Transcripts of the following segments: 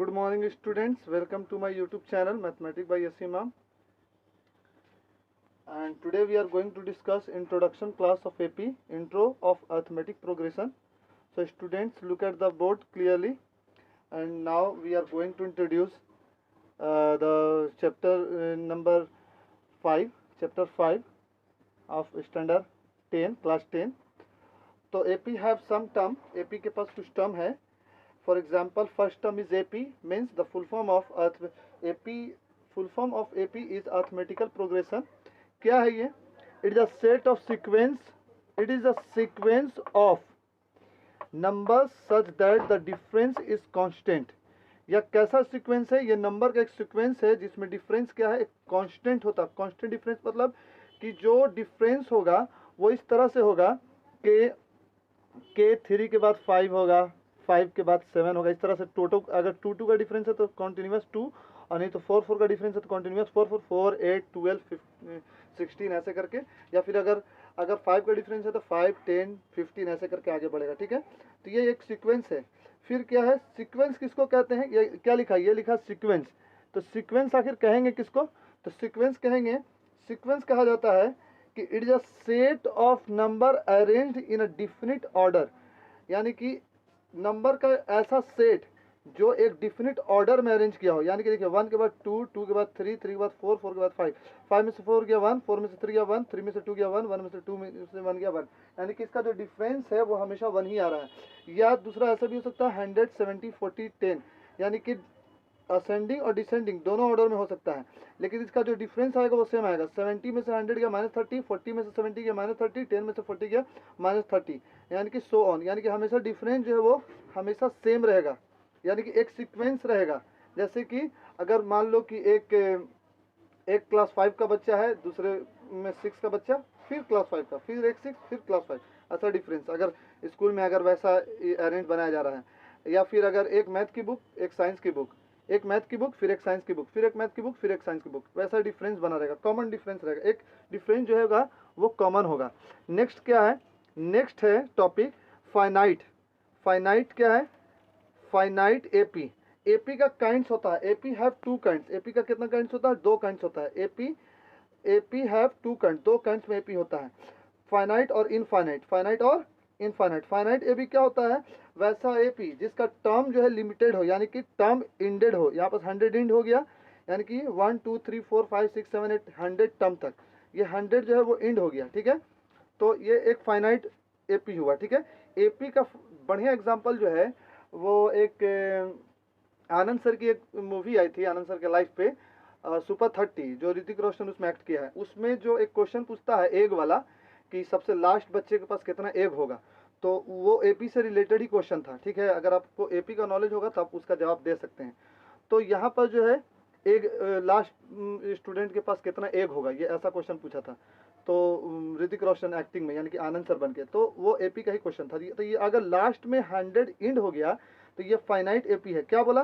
Good morning students, welcome to my YouTube channel Mathematics by S. Imam. And today we are going to discuss introduction class of AP, intro of arithmetic progression. So students, look at the board clearly, and now we are going to introduce the chapter number 5, chapter 5 of standard 10, class 10. तो AP have some term, AP के पास कुछ term है. For example, first term is AP, means the full form of AP is arithmetical progression. क्या है ये? It is a set of sequence. It is a sequence of numbers such that the difference is constant. या कैसा sequence है? ये number का एक sequence है जिसमें डिफरेंस क्या है? एक कांस्टेंट होता है. कांस्टेंट डिफरेंस मतलब कि जो डिफरेंस होगा वो इस तरह से होगा कि K3 के बाद 5 होगा, 5 के बाद 7 होगा. इस तरह से टोटल अगर 2 का डिफरेंस है तो कॉन्टिन्यूस 2, और नहीं तो 4 का डिफरेंस है तो कॉन्टिन्यूस 4, 8, 12, 16 ऐसे करके. या फिर अगर 5 का डिफरेंस है तो 5, 10, 15 ऐसे करके आगे बढ़ेगा. ठीक है, तो ये एक सीक्वेंस है. फिर क्या है? सीक्वेंस किसको कहते हैं? ये क्या लिखा है? ये लिखा सीक्वेंस. तो सीक्वेंस आखिर कहेंगे किसको? तो सीक्वेंस कहेंगे, सीक्वेंस कहा जाता है कि it is a set of number arranged in a definite order. यानी कि नंबर का ऐसा सेट जो एक डिफिनिट ऑर्डर में अरेंज किया हो. यानी कि देखिए 1 के बाद 2, 2 के बाद 3, 3 के बाद 4, 4 के बाद 5, 5 में से 4 गया 1, 4 में से 3 गया 1, 3 में से 2 गया 1, 1 में से 2 में से 1 गया 1. यानी कि इसका जो डिफरेंस है वो हमेशा 1 ही आ रहा है. या दूसरा ऐसा भी हो सकता है 100, 70, 40, 10, यानी कि असेंडिंग और डिसेंडिंग दोनों ऑर्डर में हो सकता है, लेकिन इसका जो डिफरेंस आएगा वो सेम आएगा. 70 में से 100 गया -30, 40 में से 70 गया -30, 10 में से 40 गया -30, यानी कि सो ऑन. यानी कि हमेशा डिफरेंस जो है वो हमेशा सेम रहेगा, यानी कि एक सीक्वेंस रहेगा. जैसे कि अगर मान लो कि एक क्लास 5 का बच्चा है, दूसरे में 6 का बच्चा, फिर क्लास 5 का, फिर एक 6, फिर क्लास 5, ऐसा डिफरेंस अगर स्कूल में अगर वैसा अरेंज बनाया जा रहा है. या फिर अगर एक मैथ की बुक, एक साइंस की बुक, एक मैथ की बुक, फिर एक साइंस की बुक, फिर एक मैथ की बुक, फिर एक साइंस की बुक, वैसा डिफरेंस बना रहेगा. कॉमन डिफरेंस रहेगा, एक डिफरेंस जो होगा वो कॉमन होगा. नेक्स्ट क्या है? नेक्स्ट है टॉपिक फाइनाइट. फाइनाइट क्या है? Finite AP. एपी का काइंड्स होता है. AP have 2 kinds. एपी का कितना काइंड्स होता है? 2 काइंड्स होता है. एपी हैव 2 काइंड्स, 2 काइंड्स में एपी होता है. फाइनाइट और इनफाइनाइट. फाइनाइट और इनफाइनाइट. फाइनाइट एपी क्या होता है? वैसा एपी जिसका टर्म जो है लिमिटेड हो, यानी कि टर्म इंडेड हो. यहाँ पर 100 इंड हो गया, यानी कि 1, 2, 3, 4, 5, 6, 7, 8, 100 टर्म तक. ये 100 जो है वो इंड हो गया. ठीक है, तो ये एक फाइनाइट एपी हुआ. ठीक है, एपी का बढ़िया एग्जांपल जो है वो एक आनंद सर की एक मूवी आई थी, आनंद सर के लाइफ पे, सुपर 30, जो ऋतिक रोशन उसमें एक्ट किया है. उसमें जो एक क्वेश्चन पूछता है एग वाला कि सबसे लास्ट बच्चे के पास कितना एग होगा, तो वो एपी से रिलेटेड ही क्वेश्चन था. ठीक है, अगर आपको एपी का नॉलेज होगा तो आप उसका जवाब दे सकते हैं. तो यहाँ पर जो है एग लास्ट स्टूडेंट के पास कितना एग होगा, ये ऐसा क्वेश्चन पूछा था. तो ऋतिक रोशन एक्टिंग में, यानी कि आनंद सर बन के, तो वो एपी का ही क्वेश्चन था. तो ये अगर लास्ट में 100 इंड हो गया तो ये फाइनाइट एपी है. क्या बोला?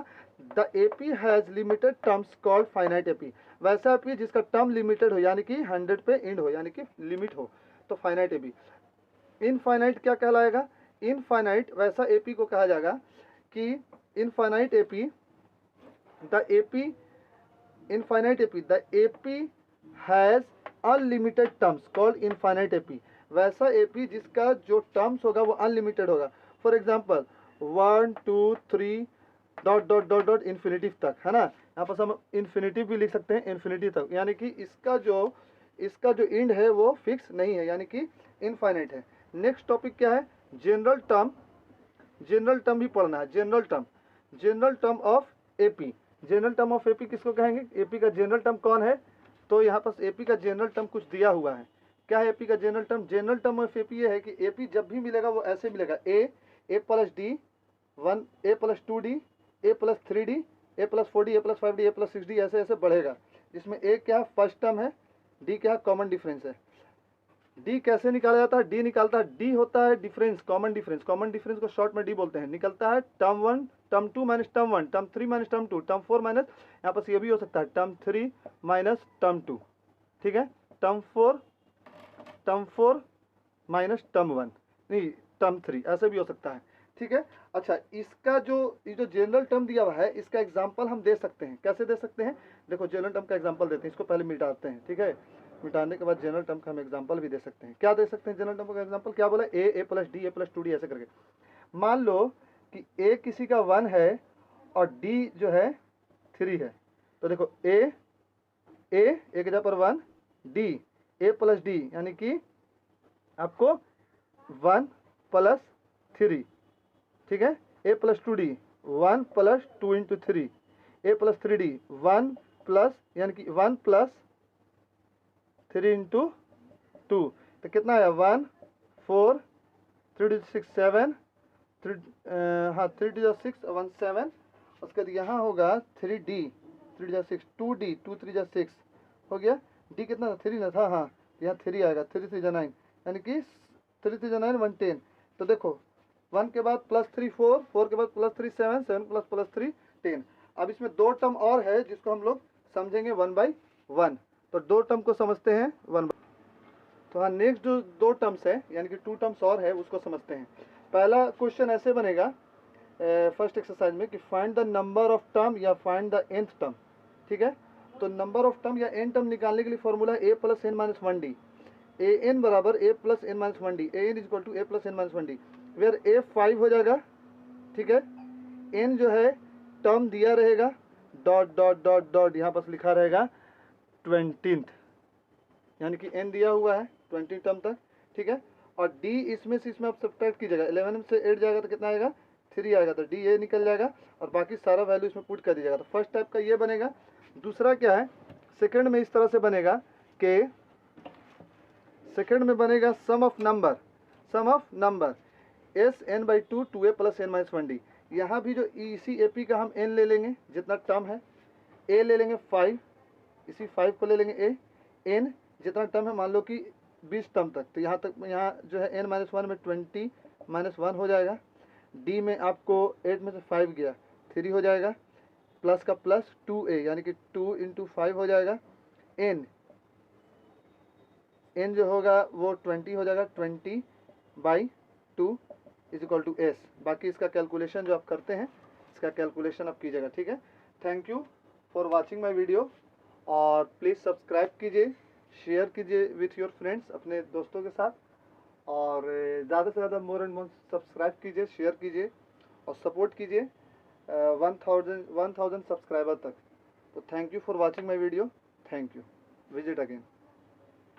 The AP has limited terms called finite AP. वैसा एपी जिसका टर्म लिमिटेड हो, यानी कि 100 पे इंड हो, यानी कि लिमिट हो, तो फाइनाइट एपी. इनफाइनाइट क्या कहलाएगा? इनफाइनाइट वैसा एपी को कहा जाएगा कि infinite AP, the AP, infinite AP, the AP has unlimited terms called infinite AP. वैसा एपी जिसका जो टर्म्स होगा वो अनलिमिटेड होगा. For example 1, 2, 3 dot dot dot dot infinitive तक, है ना. यहाँ पर हम इन्फिनिटिव भी लिख सकते हैं, इन्फिनिटी तक, यानी कि इसका जो इंड है वो फिक्स नहीं है, यानी कि इनफाइनाइट है. नेक्स्ट टॉपिक क्या है? General term. जनरल टर्म भी पढ़ना है. General term, general term of AP. General term of AP किसको कहेंगे? एपी का जनरल टर्म कौन है? तो यहाँ पर एपी का जनरल टर्म कुछ दिया हुआ है. क्या है एपी का general term? General term of AP ये है कि एपी जब भी मिलेगा वो ऐसे मिलेगा: ए प्लस डी 1, ए प्लस 2d, ए प्लस 3d, ए प्लस 4d, ए प्लस 5d, ए प्लस 6d, ऐसे ऐसे बढ़ेगा. जिसमें ए क्या है? फर्स्ट टर्म है. डी क्या है? कॉमन डिफरेंस है. डी कैसे निकाला जाता है? डी निकालता है, डी होता है difference, common difference. Common difference को शॉर्ट में डी बोलते हैं. निकलता है term 1, term 2 minus term 1, term 3 minus term 2, term 4 minus, यहाँ पर ये भी हो सकता है टर्म 3 माइनस टर्म 2. ठीक है, टर्म 4 माइनस टर्म 1, नहीं टर्म 3, ऐसे भी हो सकता है. ठीक है। अच्छा, इसका जो ये जो जनरल टर्म दिया हुआ है इसका एग्जाम्पल हम दे सकते हैं। कैसे दे सकते हैं? देखो जनरल टर्म का एग्जाम्पल देते हैं, इसको पहले मिटाते हैं, ठीक है। मिटाने के बाद जनरल टर्म का हम एग्जाम्पल भी दे सकते हैं। क्या दे सकते हैं जनरल टर्म का एग्जाम्पल? क्या बोला? ए प्लस डी, ए प्लस 2डी, ऐसे करके। मान लो कि ए किसी का 1 है और डी जो है 3 है, तो देखो ए एक जगह पर 1, डी ए प्लस डी, यानी कि आपको 1 प्लस 3, ठीक है। ए प्लस 2डी 1 प्लस 2 इंटू 3, ए प्लस 3डी 1 प्लस, यानी कि 1 प्लस 3 इंटू 2, तो कितना आया? 1 4 3 6 7, 3 हाँ 3 6 1 7, उसके बाद यहाँ होगा 3d 3 6 2d 2 3 6 हो गया। d कितना था? 3 ना था, हाँ यहाँ 3 आएगा, 3 3 9, यानी कि 3 3 9 1 10। तो देखो 1 के बाद प्लस 3 4, 4 के बाद प्लस 3 7, 7 प्लस प्लस 3 10। अब इसमें 2 टर्म और है जिसको हम लोग समझेंगे 1 बाई 1। तो 2 टर्म को समझते हैं 1 बाई। तो हाँ, नेक्स्ट जो 2 टर्म्स है यानी कि 2 टर्म्स और है उसको समझते हैं। पहला क्वेश्चन ऐसे बनेगा फर्स्ट एक्सरसाइज में कि find the number of term या फाइंड द nth टर्म, ठीक है। तो नंबर ऑफ टर्म या n टर्म निकालने के लिए formula a plus n minus 1d, A N बराबर a plus n minus 1d, A N equal to a plus n minus 1d, where a 5 हो जाएगा, ठीक है। n जो है टर्म दिया रहेगा, डॉट डॉट डॉट डॉट यहाँ पास लिखा रहेगा 20th, यानी कि n दिया हुआ है 20 टर्म तक, ठीक है। और d इसमें से इसमें आप सब्ट्रैक्ट कीजिएगा, 11 से 8 जाएगा तो कितना आएगा? 3 आएगा, तो d ये निकल जाएगा और बाकी सारा वैल्यू इसमें पुट कर दीजिएगा। तो फर्स्ट टाइप का ये बनेगा। दूसरा क्या है? सेकंड में इस तरह से बनेगा कि सेकंड में बनेगा sum of number S N by 2 2a plus n minus 1d। यहाँ भी जो इसी ए पी का हम n ले लेंगे जितना टर्म है, a ले लेंगे 5, इसी 5 को ले लेंगे a, n जितना टर्म है मान लो कि 20 टर्म तक, तो यहाँ तक यहाँ जो है n माइनस 1 में 20 माइनस 1 हो जाएगा। d में आपको 8 में से 5 गया 3 हो जाएगा, प्लस का प्लस 2a यानी कि 2 इंटू 5 हो जाएगा। n जो होगा वो 20 हो जाएगा, 20 by 2 is equal to s। बाकी इसका कैलकुलेशन जो आप करते हैं इसका कैलकुलेशन आप कीजिएगा, ठीक है। Thank you for watching my video, और प्लीज़ सब्सक्राइब कीजिए, शेयर कीजिए विथ योर फ्रेंड्स, अपने दोस्तों के साथ, और ज़्यादा से ज़्यादा मोर एंड मोर सब्सक्राइब कीजिए, शेयर कीजिए और सपोर्ट कीजिए 1000 सब्सक्राइबर तक। तो thank you for watching my video, thank you, visit again.